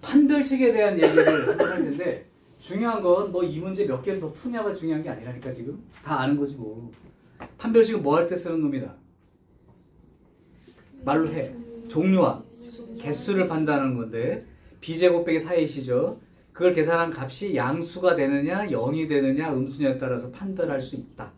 판별식에 대한 얘기를 한번 할 텐데 중요한 건 뭐 이 문제 몇 개를 더 푸냐가 중요한 게 아니라니까. 지금 다 아는 거지 뭐. 판별식은 뭐 할 때 쓰는 놈이다. 말로 해. 종류와 개수를 판단하는 건데 b제곱 빼기 4ac죠. 그걸 계산한 값이 양수가 되느냐 0이 되느냐 음수냐에 따라서 판별할 수 있다.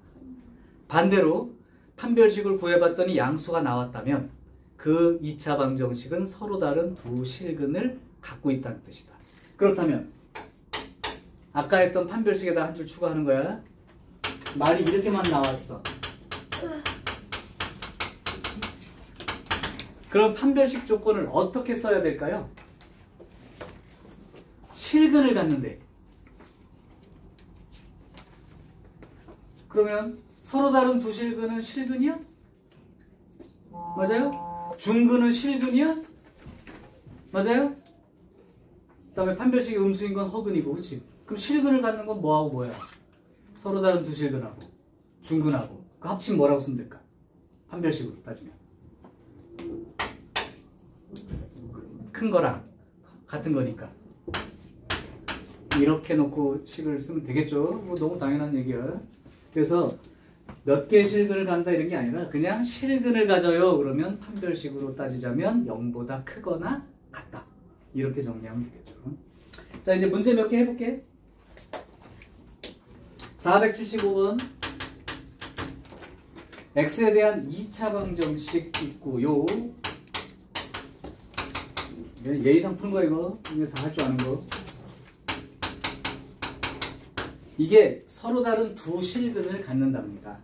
반대로 판별식을 구해봤더니 양수가 나왔다면 그 2차 방정식은 서로 다른 두 실근을 갖고 있다는 뜻이다. 그렇다면 아까 했던 판별식에다 한 줄 추가하는 거야. 말이 이렇게만 나왔어. 그럼 판별식 조건을 어떻게 써야 될까요? 실근을 갖는데. 그러면 서로 다른 두 실근은 실근이야? 맞아요? 중근은 실근이야? 맞아요? 그 다음에 판별식이 음수인 건 허근이고, 그치? 그럼 실근을 갖는 건 뭐하고 뭐야? 서로 다른 두 실근하고 중근하고 그 합치면 뭐라고 쓰면 될까? 판별식으로 따지면 큰 거랑 같은 거니까 이렇게 놓고 식을 쓰면 되겠죠? 뭐 너무 당연한 얘기야. 그래서 몇 개의 실근을 간다 이런 게 아니라 그냥 실근을 가져요. 그러면 판별식으로 따지자면 0보다 크거나 같다. 이렇게 정리하면 되겠죠. 자, 이제 문제 몇 개 해볼게. 475번 x에 대한 2차 방정식 있고요. 예의상 푸는 거 이거 다 할 줄 아는 거. 이게 서로 다른 두 실근을 갖는답니다.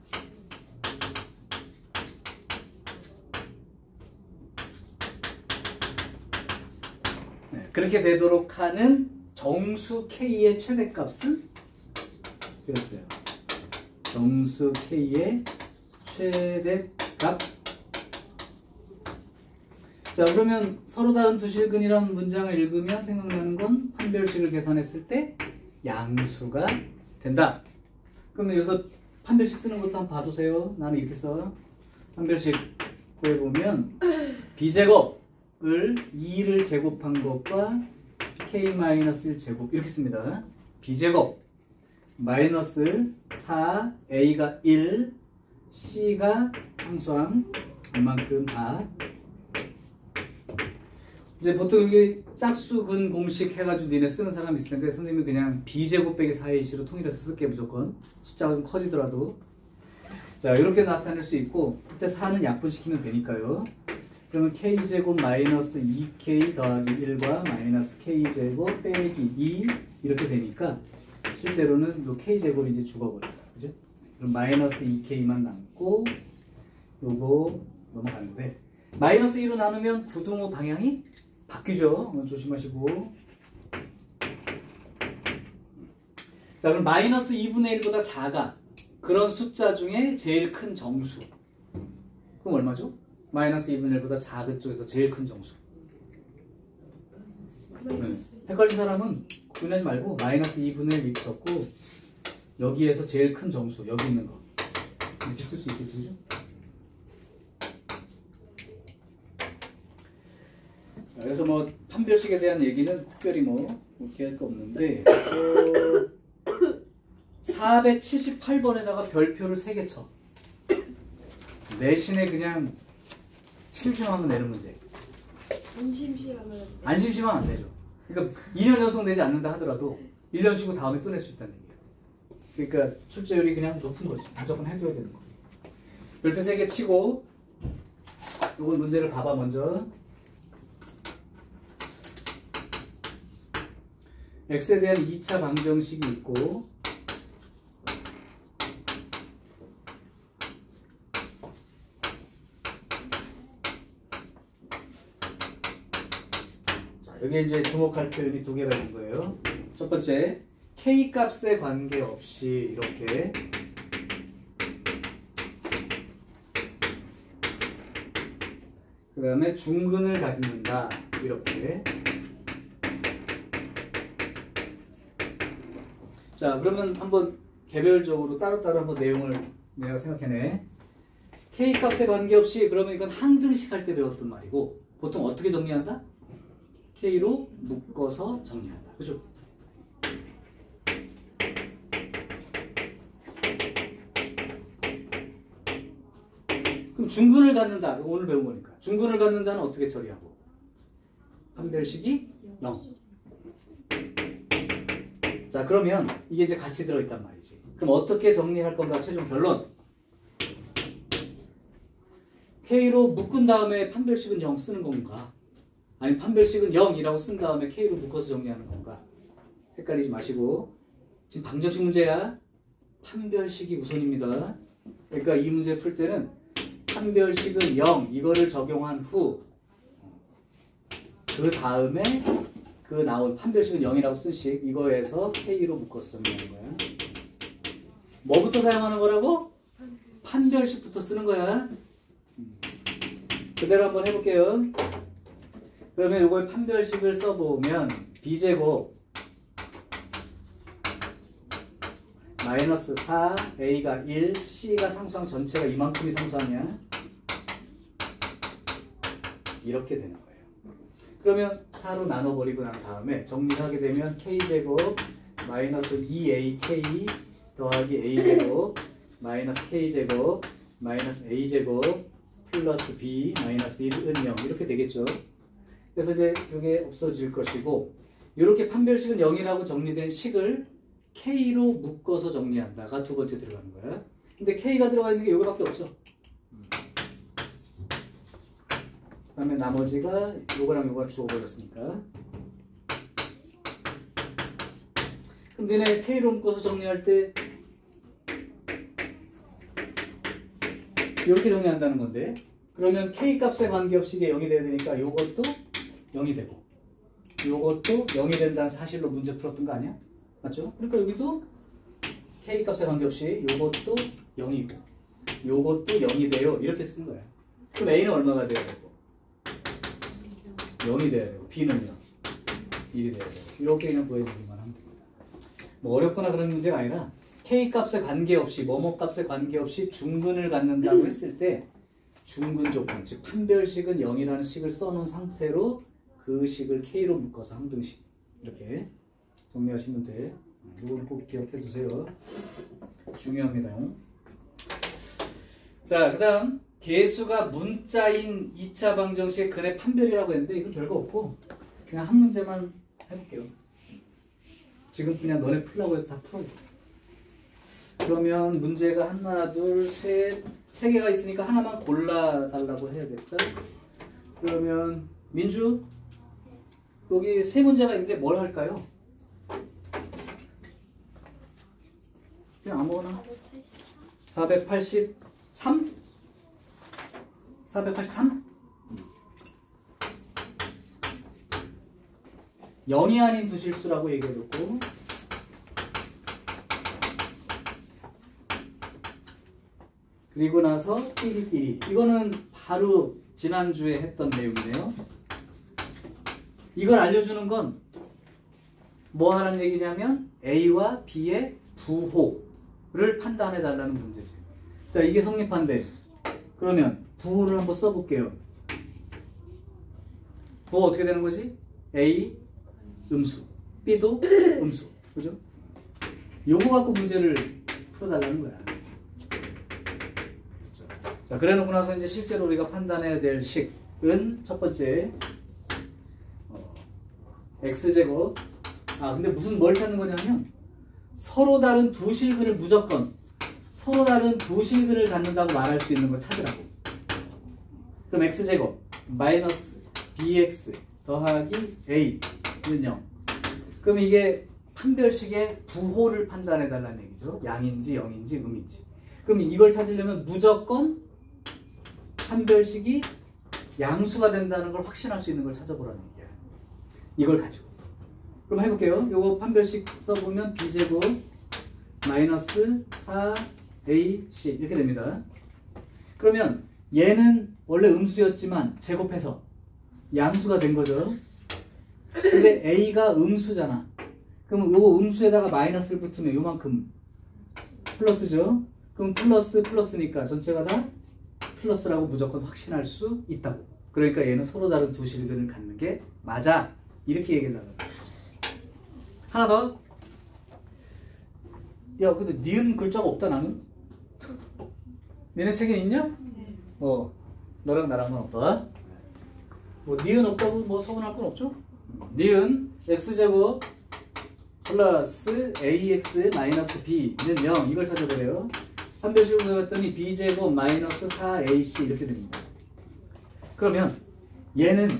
네, 그렇게 되도록 하는 정수 k의 최대값은 그랬어요. 정수 k의 최대값. 자, 그러면 서로 다른 두 실근이라는 문장을 읽으면 생각나는 건 판별식을 계산했을 때 양수가 된다. 그러면 여기서 판별식 쓰는 것도 한번 봐주세요. 나는 이렇게 써. 판별식 구해보면 b제곱을 2를 제곱한 것과 k-1 제곱 이렇게 씁니다. b제곱 마이너스 4a가 1 c가 항수항 이만큼 r. 이제 보통 여기 짝수근 공식 해가지고 니네 쓰는 사람 있을 텐데 선생님이 그냥 b제곱 빼기 4ac로 통일해서 쓸게. 무조건 숫자가 좀 커지더라도. 자, 이렇게 나타낼 수 있고 그때 4는 약분시키면 되니까요. 그러면 k제곱 마이너스 2k 더하기 1과 마이너스 k제곱 빼기 2 이렇게 되니까 실제로는 요 k제곱이 이제 죽어버렸어. 그죠? 그럼 마이너스 2k만 남고 요거 넘어가는데 마이너스 2로 나누면 부등호 방향이 바뀌죠. 조심하시고. 자, 그럼 마이너스 2분의 1보다 작아. 그런 숫자 중에 제일 큰 정수. 그럼 얼마죠? 마이너스 2분의 1보다 작은 쪽에서 제일 큰 정수. 헷갈린 사람은 고민하지 말고 마이너스 2분의 1 썼고 여기에서 제일 큰 정수, 여기 있는 거 이렇게 쓸 수 있겠죠? 그죠? 그래서 뭐 판별식에 대한 얘기는 특별히 뭐 그렇게 할 거 없는데 478번에다가 별표를 3개 쳐. 내신에 그냥 심심하면 내는 문제. 안 심심하면 안 심심하면 안 되죠. 그러니까 2년 연속 내지 않는다 하더라도 1년 쉬고 다음에 또 낼 수 있다는 얘기예요. 그러니까 출제율이 그냥 높은 거지. 무조건 해줘야 되는 거. 별표 3개 치고 이건 문제를 봐봐. 먼저 x에 대한 2차 방정식이 있고 자, 여기 이제 주목할 표현이 2개가 있는 거예요. 첫 번째, k 값에 관계없이 이렇게 그 다음에 중근을 갖는다. 이렇게. 자, 그러면 한번 개별적으로 따로따로 한번 내용을 내가 생각해내. k 값에 관계없이 그러면 이건 항등식 할 때 배웠던 말이고 보통 어떻게 정리한다? K로 묶어서 정리한다. 그죠? 그럼 중근을 갖는다. 이거 오늘 배운 거니까. 중근을 갖는다는 어떻게 처리하고? 판별식이 0. 자, 그러면 이게 이제 같이 들어있단 말이지. 그럼 어떻게 정리할 건가? 최종 결론. K로 묶은 다음에 판별식은 0 쓰는 건가? 아니면 판별식은 0이라고 쓴 다음에 K로 묶어서 정리하는 건가? 헷갈리지 마시고. 지금 방정식 문제야. 판별식이 우선입니다. 그러니까 이 문제 풀 때는 판별식은 0 이거를 적용한 후 그 다음에 그 나온 판별식은 0이라고 쓴 식 이거에서 K로 묶어서 정리하는 거야. 뭐부터 사용하는 거라고? 판별식부터 쓰는 거야. 그대로 한번 해볼게요. 그러면 이걸 판별식을 써보면 B제곱 마이너스 4, A가 1, C가 상수항 전체가 이만큼이 상수항이야. 이렇게 되는 거예요. 그러면 4로 나눠버리고 난 다음에 정리를 하게 되면 K제곱 마이너스 2AK 더하기 A제곱 마이너스 K제곱 마이너스 A제곱 플러스 B 마이너스 1은 0 이렇게 되겠죠. 그래서 이제 이게 없어질 것이고 이렇게 판별식은 0이라고 정리된 식을 K로 묶어서 정리한다가 두 번째 들어가는 거야. 근데 K가 들어가 있는 게 이거밖에 없죠. 그 다음에 나머지가 요거랑 요거가 주어버렸으니까. 그럼 너네 K로 묶어서 정리할 때 이렇게 정리한다는 건데 그러면 K 값에 관계없이 이게 0이 돼야 되니까 요것도 0이 되고 요것도 0이 된다는 사실로 문제 풀었던 거 아니야? 맞죠? 그러니까 여기도 K 값에 관계없이 요것도 0이고 요것도 0이 돼요. 이렇게 쓰는 거야. 그럼 A는 얼마가 돼야 되고 0이 돼야 되고 B는요 1이 돼야 되고 이렇게 그냥 구해주기만 하면 됩니다. 뭐 어렵거나 그런 문제가 아니라 K 값에 관계없이 뭐뭐 값에 관계없이 중근을 갖는다고 했을 때 중근 조건 즉 판별식은 0이라는 식을 써놓은 상태로 그 식을 K로 묶어서 항등식 이렇게 정리하시면 돼. 이건 꼭 기억해 두세요. 중요합니다. 자, 그 다음 개수가 문자인 2차 방정식의 근의 판별이라고 했는데 이건 별거 없고 그냥 한 문제만 해볼게요. 지금 그냥 너네 풀라고 해도 다 풀어요. 그러면 문제가 하나, 둘, 셋, 세 개가 있으니까 하나만 골라달라고 해야겠다. 그러면 민주 여기 세 문제가 있는데 뭘 할까요? 그냥 아무거나 483? 483? 0이 아닌 두 실수라고 얘기해줬고 그리고 나서 끼리끼리 이거는 바로 지난주에 했던 내용이네요. 이걸 알려주는 건 뭐 하는 얘기냐면 A와 B의 부호를 판단해 달라는 문제지. 자, 이게 성립한데 그러면 부호를 한번 써볼게요. 부호 어떻게 되는 거지? A 음수, B도 음수, 그죠? 요거 갖고 문제를 풀어달라는 거야. 자, 그래놓고 나서 이제 실제로 우리가 판단해야 될 식은 첫 번째 x제곱. 근데 무슨 뭘 찾는 거냐면 서로 다른 두 실근을 무조건 서로 다른 두 실근을 갖는다고 말할 수 있는 거 찾으라고. 그럼 x제곱 마이너스 bx 더하기 a는 0. 그럼 이게 판별식의 부호를 판단해 달라는 얘기죠. 양인지 영인지 음인지. 그럼 이걸 찾으려면 무조건 판별식이 양수가 된다는 걸 확신할 수 있는 걸 찾아보라는 얘기야. 이걸 가지고. 그럼 해볼게요. 요거 판별식 써보면 b제곱 마이너스 4ac 이렇게 됩니다. 그러면 얘는 원래 음수였지만 제곱해서 양수가 된 거죠. 근데 a가 음수잖아. 그럼 요거 음수에다가 마이너스를 붙으면 요만큼 플러스죠. 그럼 플러스 플러스니까 전체가 다 플러스라고 무조건 확신할 수 있다고. 그러니까 얘는 서로 다른 두 실근을 갖는 게 맞아 이렇게 얘기해달라고. 하나 더. 야, 근데 니은 글자가 없다 나는? 니네 책에 있냐? 너랑 나랑은 없다. 뭐 니은 없다고 뭐 서운할 건 없죠? 니은 x제곱 플러스 ax 마이너스 b는 0 이걸 찾아보래요. 판별식으로 구해봤더니 b제곱 마이너스 4ac 이렇게 됩니다. 그러면 얘는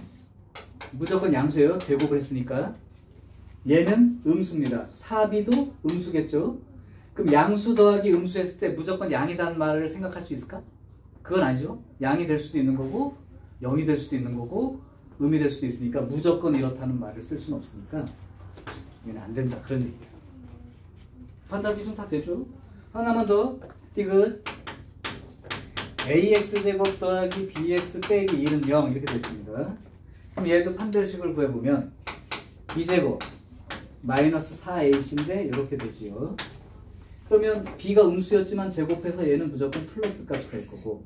무조건 양수예요. 제곱을 했으니까. 얘는 음수입니다. 4b도 음수겠죠. 그럼 양수 더하기 음수 했을 때 무조건 양이라는 말을 생각할 수 있을까? 그건 아니죠. 양이 될 수도 있는 거고 0이 될 수도 있는 거고 음이 될 수도 있으니까 무조건 이렇다는 말을 쓸 수는 없으니까 얘는 안 된다 그런 얘기예요. 판단 기준 다 되죠. 하나만 더. 디귿 ax제곱 더하기 bx 빼기 1은 0 이렇게 됐습니다. 그럼 얘도 판별식을 구해보면 b제곱 마이너스 4ac인데 이렇게 되지요. 그러면 b가 음수였지만 제곱해서 얘는 무조건 플러스 값이 될 거고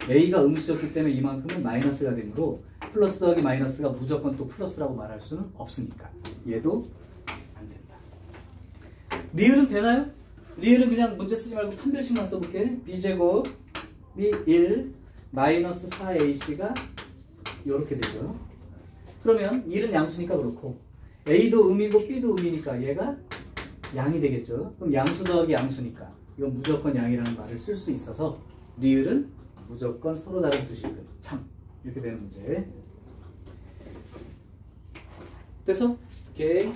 a가 음수였기 때문에 이만큼은 마이너스가 되므로 플러스 더하기 마이너스가 무조건 또 플러스라고 말할 수는 없으니까 얘도 안 된다. 리을은 되나요? 리을은 그냥 문제 쓰지 말고 판별식만 써볼게. b제곱이 1 마이너스 4ac가 이렇게 되죠. 그러면 1은 양수니까 그렇고 a도 음이고 b도 음이니까 얘가 양이 되겠죠. 그럼 양수 더하기 양수니까 이건 무조건 양이라는 말을 쓸 수 있어서 리을은 무조건 서로 다른 두 실근 참 이렇게 되는 문제. 됐어? 오케이.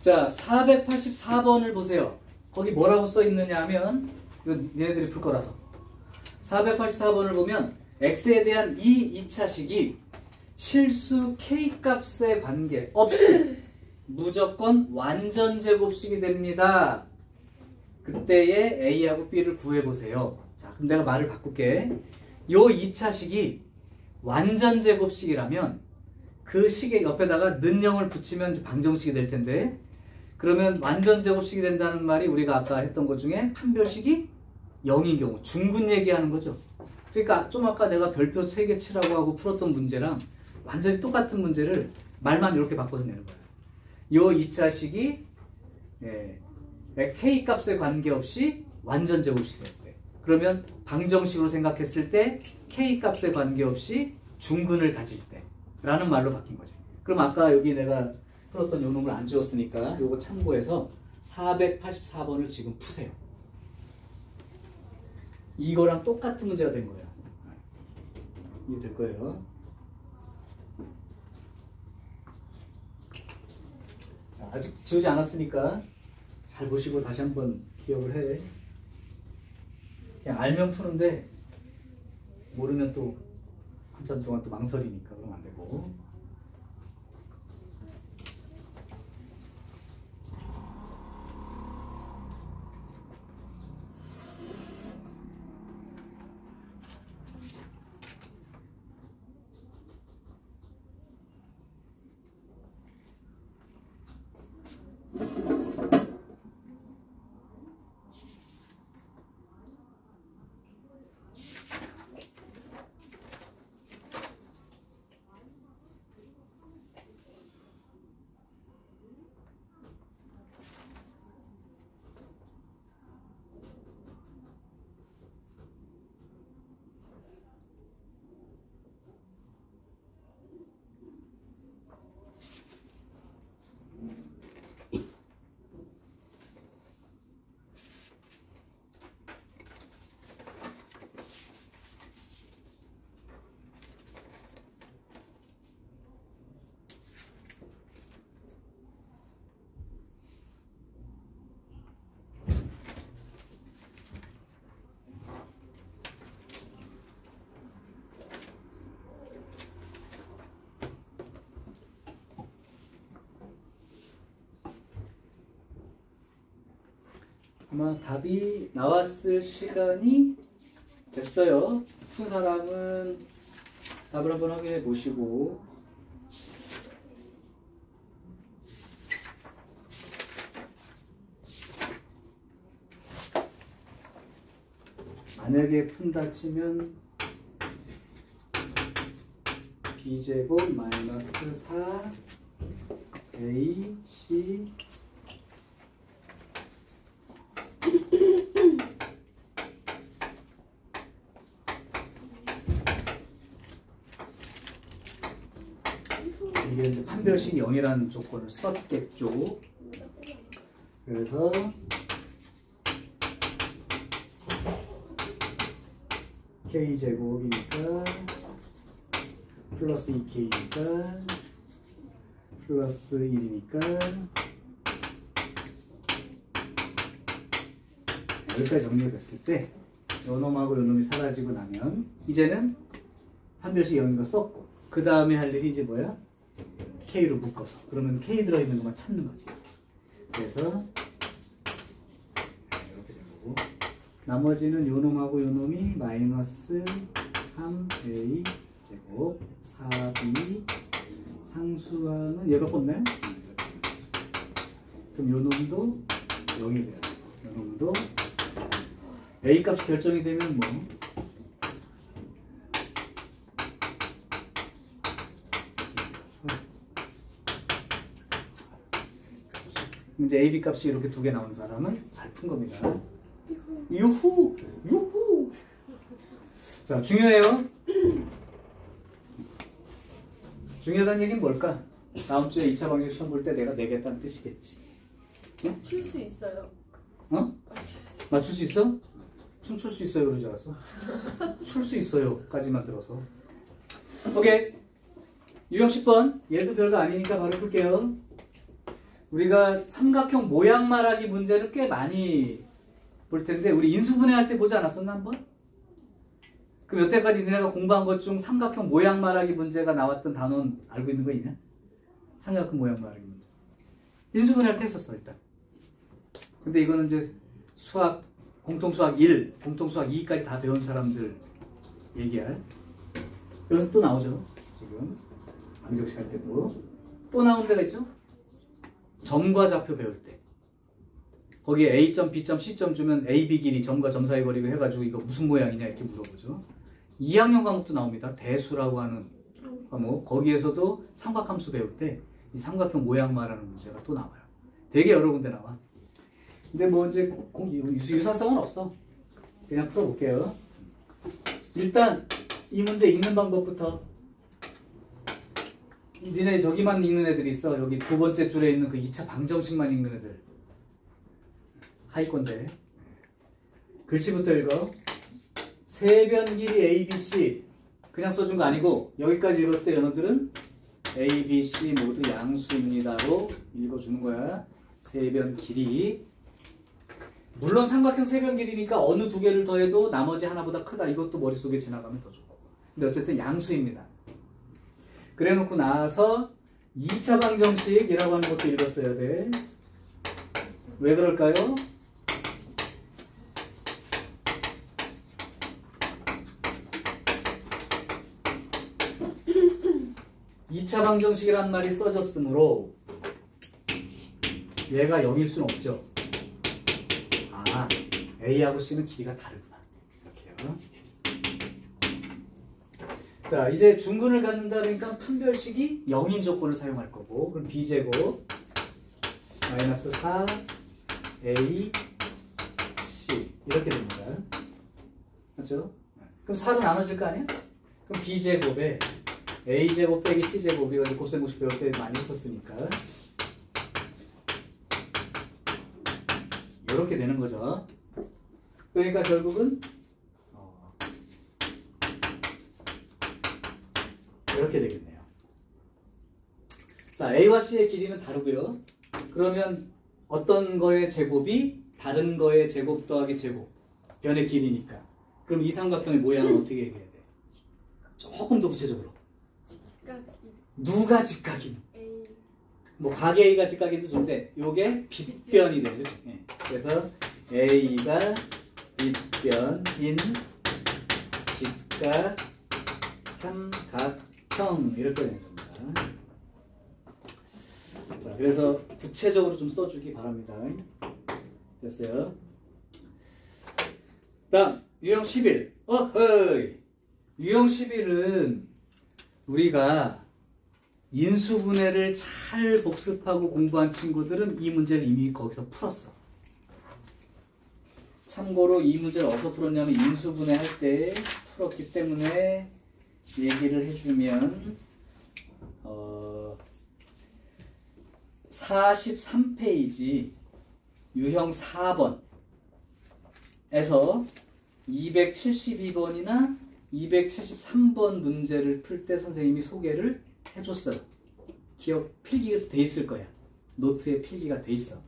자, 484번을 보세요. 거기 뭐라고 써 있느냐 하면 이건 얘네들이 풀 거라서 484번을 보면 x에 대한 이 2차식이 실수 k값에 관계없이 무조건 완전 제곱식이 됩니다. 그때의 a하고 b를 구해보세요. 자, 그럼 내가 말을 바꿀게. 요 2차식이 완전 제곱식이라면 그 식의 옆에다가 는영을 붙이면 이제 방정식이 될 텐데 그러면 완전 제곱식이 된다는 말이 우리가 아까 했던 것 중에 판별식이 0인 경우 중근 얘기하는 거죠. 그러니까 좀 아까 내가 별표 3개 치라고 하고 풀었던 문제랑 완전히 똑같은 문제를 말만 이렇게 바꿔서 내는 거예요. 요 2차식이 k 값에 관계없이 완전 제곱식이 될 때 그러면 방정식으로 생각했을 때 k 값에 관계없이 중근을 가질 때 라는 말로 바뀐 거지. 그럼 아까 여기 내가 풀었던 요 놈을 안 지웠으니까 요거 참고해서 484번을 지금 푸세요. 이거랑 똑같은 문제가 된 거예요. 이해될 거예요. 자, 아직 지우지 않았으니까 잘 보시고 다시 한번 기억을 해. 그냥 알면 푸는데 모르면 또 한참 동안 또 망설이니까 그러면 안 되고. 아마 답이 나왔을 시간이 됐어요. 푼 사람은 답을 한번 확인해 보시고 만약에 푼다 치면 b제곱 마이너스 4 a c 이게 이제 판별식 0이라는 조건을 썼겠죠. 그래서 k제곱이니까 플러스 2k니까 플러스 1이니까 여기까지 정리가 됐을 때 요놈하고 요놈이 사라지고 나면 이제는 판별식 0인 거 썼고 그 다음에 할 일이 이제 뭐야? k로 묶어서 그러면 k 들어있는 것만 찾는 거지. 그래서 이렇게 되고 나머지는 요놈하고 요놈이 마이너스 3a 제곱 4b 상수항은 얘가 뻗네? 그럼 요놈도 0이 돼요. 요놈도 a 값이 결정이 되면 뭐 이제 a, b 값이 이렇게 두 개 나온 사람은 잘 푼 겁니다. 유후! 유후! 자, 중요해요. 중요하다는 얘기는 뭘까? 다음 주에 2차 방정 시험 볼 때 내가 내겠다는 뜻이겠지. 응? 출 수 있어요. 어? 맞출 수 있어? 춤출 수 있어요 그러지 않았어? 출 수 있어요 까지만 들어서. 오케이. 유형 10번. 얘도 별거 아니니까 바로 풀게요. 우리가 삼각형 모양 말하기 문제를 꽤 많이 볼 텐데 우리 인수분해 할 때 보지 않았었나 한번? 그럼 여태까지 너네가 공부한 것 중 삼각형 모양 말하기 문제가 나왔던 단원 알고 있는 거 있냐? 삼각형 모양 말하기 문제. 인수분해 할 때 했었어 일단. 근데 이거는 이제 수학 공통수학 1, 공통수학 2까지 다 배운 사람들 얘기할. 여기서 또 나오죠. 지금 방정식 할 때도 또 나온 데가 있죠. 점과 좌표 배울 때 거기에 A점, B점, C점 주면 A, B 길이 점과 점 사이 거리고 해가지고 이거 무슨 모양이냐 이렇게 물어보죠. 2학년 과목도 나옵니다. 대수라고 하는 과목. 거기에서도 삼각함수 배울 때 이 삼각형 모양 말하는 문제가 또 나와요. 되게 여러 군데 나와. 근데 뭐 이제 유사성은 없어. 그냥 풀어볼게요. 일단 이 문제 읽는 방법부터. 니네 저기만 읽는 애들이 있어. 여기 두 번째 줄에 있는 그 2차 방정식만 읽는 애들. 하위권데. 글씨부터 읽어. 세변 길이 ABC. 그냥 써준 거 아니고 여기까지 읽었을 때 연어들은 A, B, C 모두 양수입니다로 읽어주는 거야. 세변 길이. 물론 삼각형 세변 길이니까 어느 두 개를 더해도 나머지 하나보다 크다. 이것도 머릿속에 지나가면 더 좋고. 근데 어쨌든 양수입니다. 그래 놓고 나서 2차 방정식이라고 하는 것도 읽었어야 돼. 왜 그럴까요? 2차 방정식이란 말이 써졌으므로 얘가 0일 수는 없죠. 아, A하고 C는 길이가 다르구나. 이렇게요. 자, 이제 중근을 갖는다 그러니까 판별식이 0인 조건을 사용할 거고, 그럼 B제곱 마이너스 4 A C 이렇게 됩니다. 맞죠? 그럼 4로 나눠질 거 아니야? 그럼 B제곱에 A제곱 빼기 C제곱 우리가 곱셈공식 배울 때 많이 했었으니까 이렇게 되는 거죠. 그러니까 결국은 이렇게 되겠네요. 자, A와 C의 길이는 다르고요. 그러면 어떤 거의 제곱이 다른 거의 제곱 더하기 제곱 변의 길이니까. 그럼 이 삼각형의 모양은 어떻게 얘기해야 돼? 조금 더 구체적으로. 누가 직각인? 뭐 가게 A가 직각인도 좋은데 요게 빗변이 돼요. 그치? 네. 그래서 A가 빗변인 직각 삼각형 이렇게 되는 겁니다. 자, 그래서 구체적으로 좀 써주기 바랍니다. 됐어요? 다음 유형 11. 어허이. 유형 11은 우리가 인수분해를 잘 복습하고 공부한 친구들은 이 문제를 이미 거기서 풀었어. 참고로 이 문제를 어디서 풀었냐면 인수분해 할 때 풀었기 때문에 얘기를 해주면 43페이지 유형 4번에서 272번이나 273번 문제를 풀 때 선생님이 소개를 해줬어요. 기억 필기가 돼 있을 거야. 노트에 필기가 돼 있어.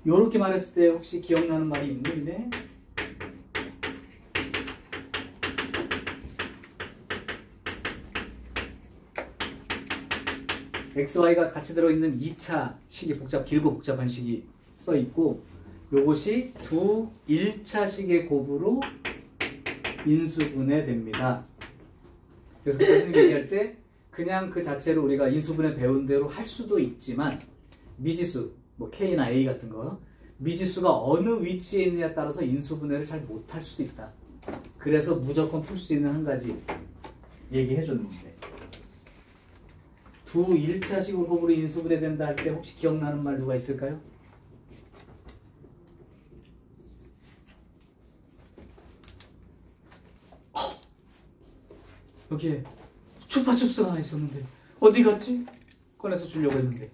요렇게 말했을 때 혹시 기억나는 말이 있는데? XY가 같이 들어있는 2차 식이 길고 복잡한 식이 써있고 요것이 두 1차 식의 곱으로 인수분해 됩니다. 그래서 선생님이 얘기할 때 그냥 그 자체로 우리가 인수분해 배운 대로 할 수도 있지만 미지수, 뭐 K나 A 같은 거 미지수가 어느 위치에 있느냐에 따라서 인수분해를 잘 못할 수도 있다. 그래서 무조건 풀 수 있는 한 가지 얘기해 줬는데 두 1차식으로 곱으로 인수분해 된다 할 때 혹시 기억나는 말 누가 있을까요? 여기에 추파춥스가 하나 있었는데 어디 갔지? 꺼내서 주려고 했는데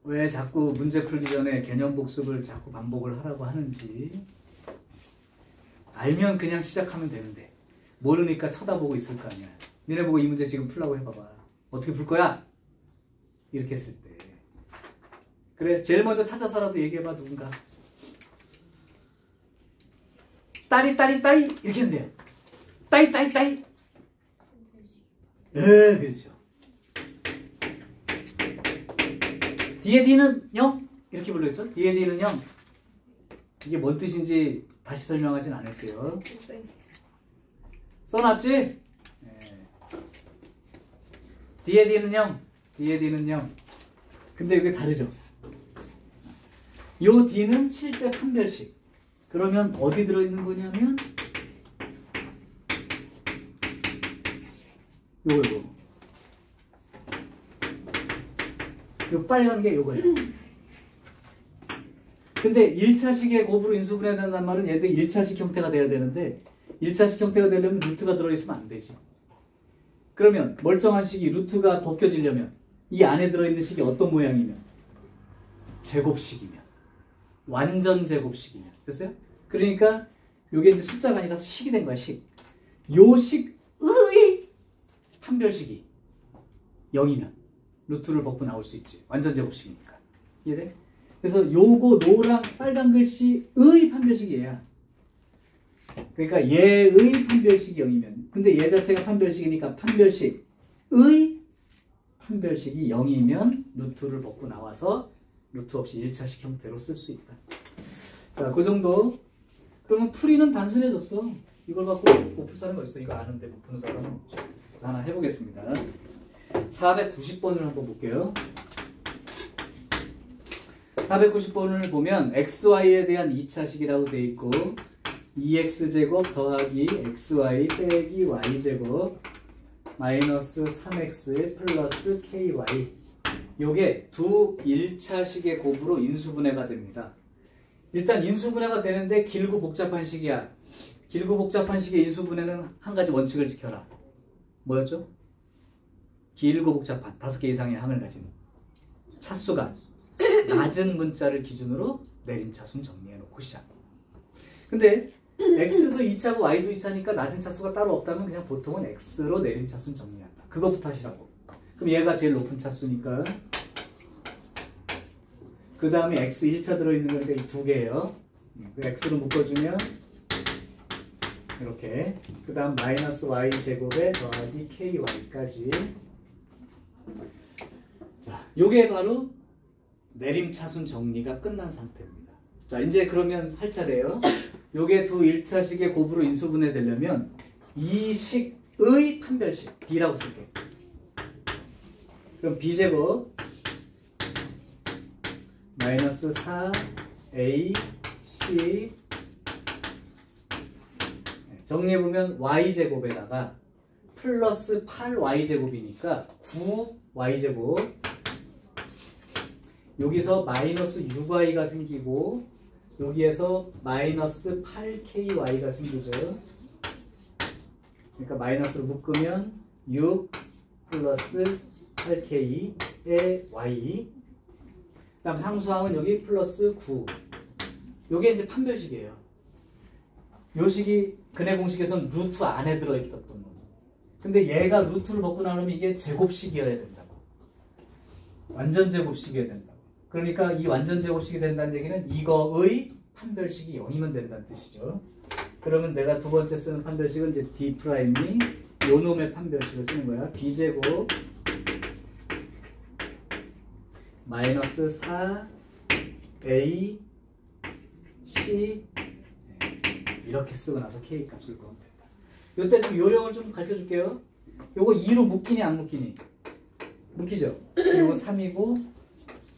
왜 자꾸 문제 풀기 전에 개념 복습을 자꾸 반복을 하라고 하는지 알면 그냥 시작하면 되는데 모르니까 쳐다보고 있을 거 아니야. 니네 보고 이 문제 지금 풀라고 해봐봐. 어떻게 풀 거야? 이렇게 했을 때 그래 제일 먼저 찾아서라도 얘기해봐. 누군가 따리 이렇게 한대요. 따이 그렇죠. 뒤에 D는 0 이렇게 불렀죠. 뒤에 D는 0 이게 뭔 뜻인지 다시 설명하진 않을게요. 써놨지? 네. 뒤에 D는 0 근데 이게 다르죠. 요 D는 실제 판별식. 그러면 어디 들어있는 거냐면 요거 요 빨간 게 요거예요. 근데 1차식의 곱으로 인수분해 된다는 말은 얘들 1차식 형태가 돼야 되는데 1차식 형태가 되려면 루트가 들어있으면 안 되지. 그러면 멀쩡한 식이 루트가 벗겨지려면 이 안에 들어있는 식이 어떤 모양이면 제곱식이면 완전 제곱식이면 됐어요? 그러니까 요게 이제 숫자가 아니라 식이 된 거야. 요 식의 판별식이 0이면 루트를 벗고 나올 수 있지. 완전 제곱식이니까. 이해돼? 그래서 요거 노랑 빨간 글씨의 판별식이 얘야. 그러니까 얘의 판별식이 0이면 근데 얘 자체가 판별식이니까 판별식의 판별식이 0이면 루트를 벗고 나와서 루트 없이 1차식 형태로 쓸 수 있다. 자, 그 정도. 그러면 풀이는 단순해졌어. 이걸 갖고 못 풀 사람이 어딨어? 이거 아는데 못 푸는 사람은 없죠. 자, 하나 해보겠습니다. 490번을 한번 볼게요. 490번을 보면 xy에 대한 2차식이라고 되어 있고 2x제곱 더하기 xy 빼기 y제곱 마이너스 3x 플러스 ky 요게 두 1차식의 곱으로 인수분해가 됩니다. 일단 인수분해가 되는데 길고 복잡한 식이야. 길고 복잡한 식의 인수분해는 한 가지 원칙을 지켜라. 뭐였죠? 길고 복잡한 5개 이상의 항을 가진 차수가 낮은 문자를 기준으로 내림차순 정리해놓고 시작. 근데 x도 2차고 y도 2차니까 낮은 차수가 따로 없다면 그냥 보통은 x로 내림차순 정리한다. 그거부터 하시라고. 그럼 얘가 제일 높은 차수니까 그 다음에 x 1차 들어있는 거니까 이 두 개예요. 그 x로 묶어주면 이렇게 그 다음 마이너스 y제곱에 더하기 ky까지. 자, 요게 바로 내림차순 정리가 끝난 상태입니다. 자, 이제 그러면 할 차례예요. 요게 두 1차식의 곱으로 인수분해 되려면 이 식 의 판별식 D라고 쓸게. 그럼 B제곱 마이너스 4A C 정리해보면 Y제곱에다가 플러스 8Y제곱이니까 9Y제곱 여기서 마이너스 6Y가 생기고 여기에서 마이너스 8KY가 생기죠. 그러니까 마이너스로 묶으면 6 플러스 8K의 Y 그 다음 상수항은 여기 플러스 9 요게 이제 판별식이에요. 요 식이 근해 공식에서는 루트 안에 들어있던 놈. 근데 얘가 루트를 벗고 나오면 이게 제곱식이어야 된다고. 완전 제곱식이어야 된다고. 그러니까 이 완전 제곱식이 된다는 얘기는 이거의 판별식이 0이면 된다는 뜻이죠. 그러면 내가 두 번째 쓰는 판별식은 이제 D'이 요 놈의 판별식을 쓰는 거야. B제곱 마이너스 4A C 이렇게 쓰고 나서 K 값을 구하면 된다. 이때 좀 요령을 좀 가르쳐 줄게요. 요거 2로 묶이니 안 묶이니? 묶이죠? 요거 3이고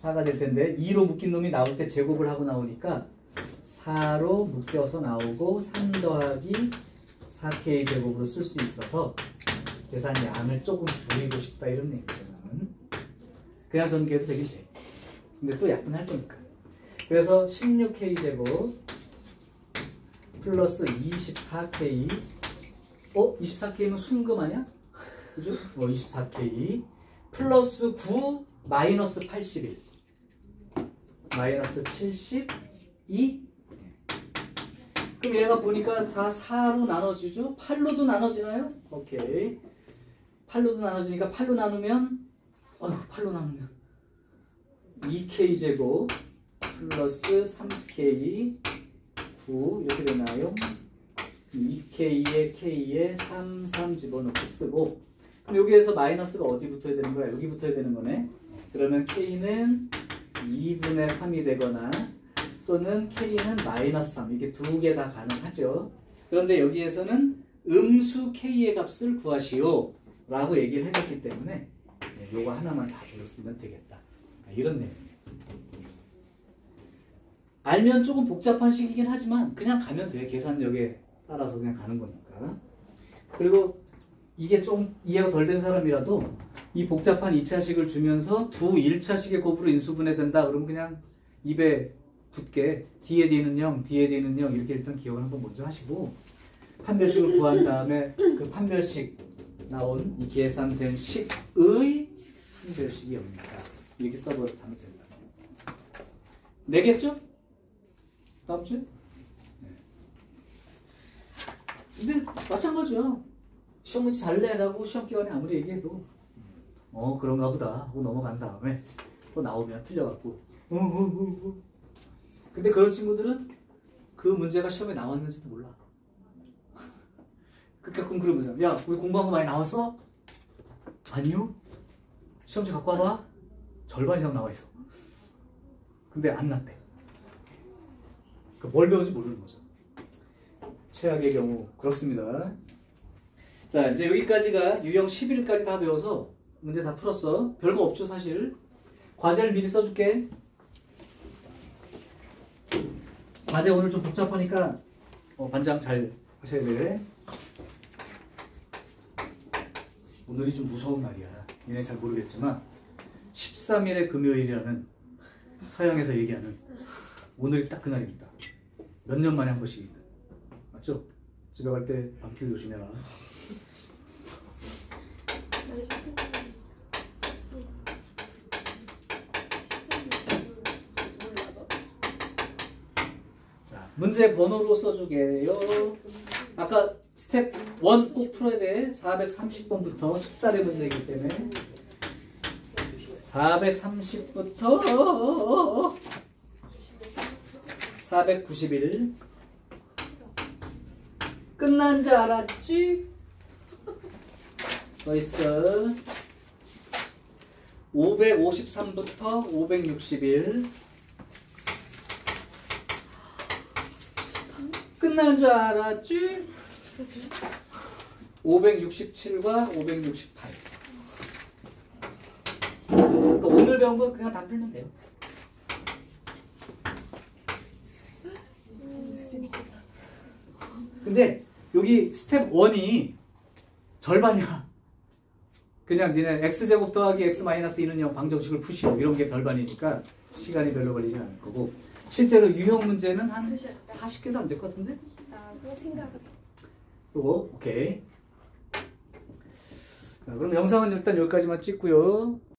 4가 될 텐데 2로 묶인 놈이 나올 때 제곱을 하고 나오니까 4로 묶여서 나오고 3 더하기 4K 제곱으로 쓸 수 있어서 계산 양을 조금 줄이고 싶다 이런 얘기죠. 나는 그냥 전개해도 되긴 돼. 근데 또 약분할 거니까. 그래서 16K 제곱 플러스 24K 24K면 순금 아니야? 그죠? 24K 플러스 9 마이너스 81 마이너스 72 그럼 얘가 보니까 다 4로 나눠지죠? 8로도 나눠지나요? 오케이 8로도 나눠지니까 8로 나누면 2K 제곱 플러스 3K 9 이렇게 되나요? 2K에 K에 3 집어넣고 쓰고 그럼 여기에서 마이너스가 어디 붙어야 되는 거야? 여기 붙어야 되는 거네. 그러면 K는 2분의 3이 되거나 또는 K는 마이너스 3 이게 두 개 다 가능하죠. 그런데 여기에서는 음수 K의 값을 구하시오 라고 얘기를 해줬기 때문에 요거 하나만 다 배웠으면 되겠다. 이런 내용이에요. 알면 조금 복잡한 식이긴 하지만 그냥 가면 돼. 계산력에 따라서 그냥 가는 거니까. 그리고 이게 좀 이해가 덜 된 사람이라도 이 복잡한 2차식을 주면서 두 1차식의 곱으로 인수분해 된다. 그러면 그냥 입에 붙게 D의 D는 0, D의 D는 0 이렇게 일단 기억을 한번 먼저 하시고 판별식을 구한 다음에 그 판별식 나온 이 계산된 식의 판별식이 0입니다. 이렇게 써버리면 된다. 내겠죠? 다음 주에? 근데 마찬가지야. 시험 문제 잘 내라고 시험 기간에 아무리 얘기해도 그런가 보다 하고 넘어간 다음에 또 나오면 틀려갖고 근데 그런 친구들은 그 문제가 시험에 나왔는지도 몰라. 가끔 그런 거잖아. 야 우리 공부한 거 많이 나왔어? 아니요. 시험지 갖고 와봐. 절반 이상 나와 있어. 근데 안 났대. 뭘 배운지 모르는 거죠. 최악의 경우 그렇습니다. 자 이제 여기까지가 유형 11까지 다 배워서 문제 다 풀었어. 별거 없죠 사실. 과제를 미리 써줄게. 과제 오늘 좀 복잡하니까 반장 잘 하셔야 돼. 오늘이 좀 무서운 날이야. 얘네 잘 모르겠지만 13일의 금요일이라는 서양에서 얘기하는 오늘이 딱 그날입니다. 몇 년 만에 한 번씩 있는. 맞죠? 집에 갈 때 밤길 조심해라. 자, 문제 번호로 써주게요. 아까 스텝 1 꼭 풀어야 돼. 430번부터 숙달의 문제이기 때문에 430부터 491 끝난 줄 알았지? 벌써 553부터 561 끝난 줄 알았지? 567과 568. 그러니까 오늘 배운 거 그냥 다 풀면 돼요. 근데 여기 스텝 1이 절반이야. 그냥 니네 x제곱 더하기 x 마이너스 2는 0 방정식을 푸시고 이런 게 별반이니까 시간이 별로 걸리지 않을 거고, 실제로 유형 문제는 한 40개도 안 될 것 같은데? 나도 생각을. 요거 오케이. 자, 그럼 영상은 일단 여기까지만 찍고요.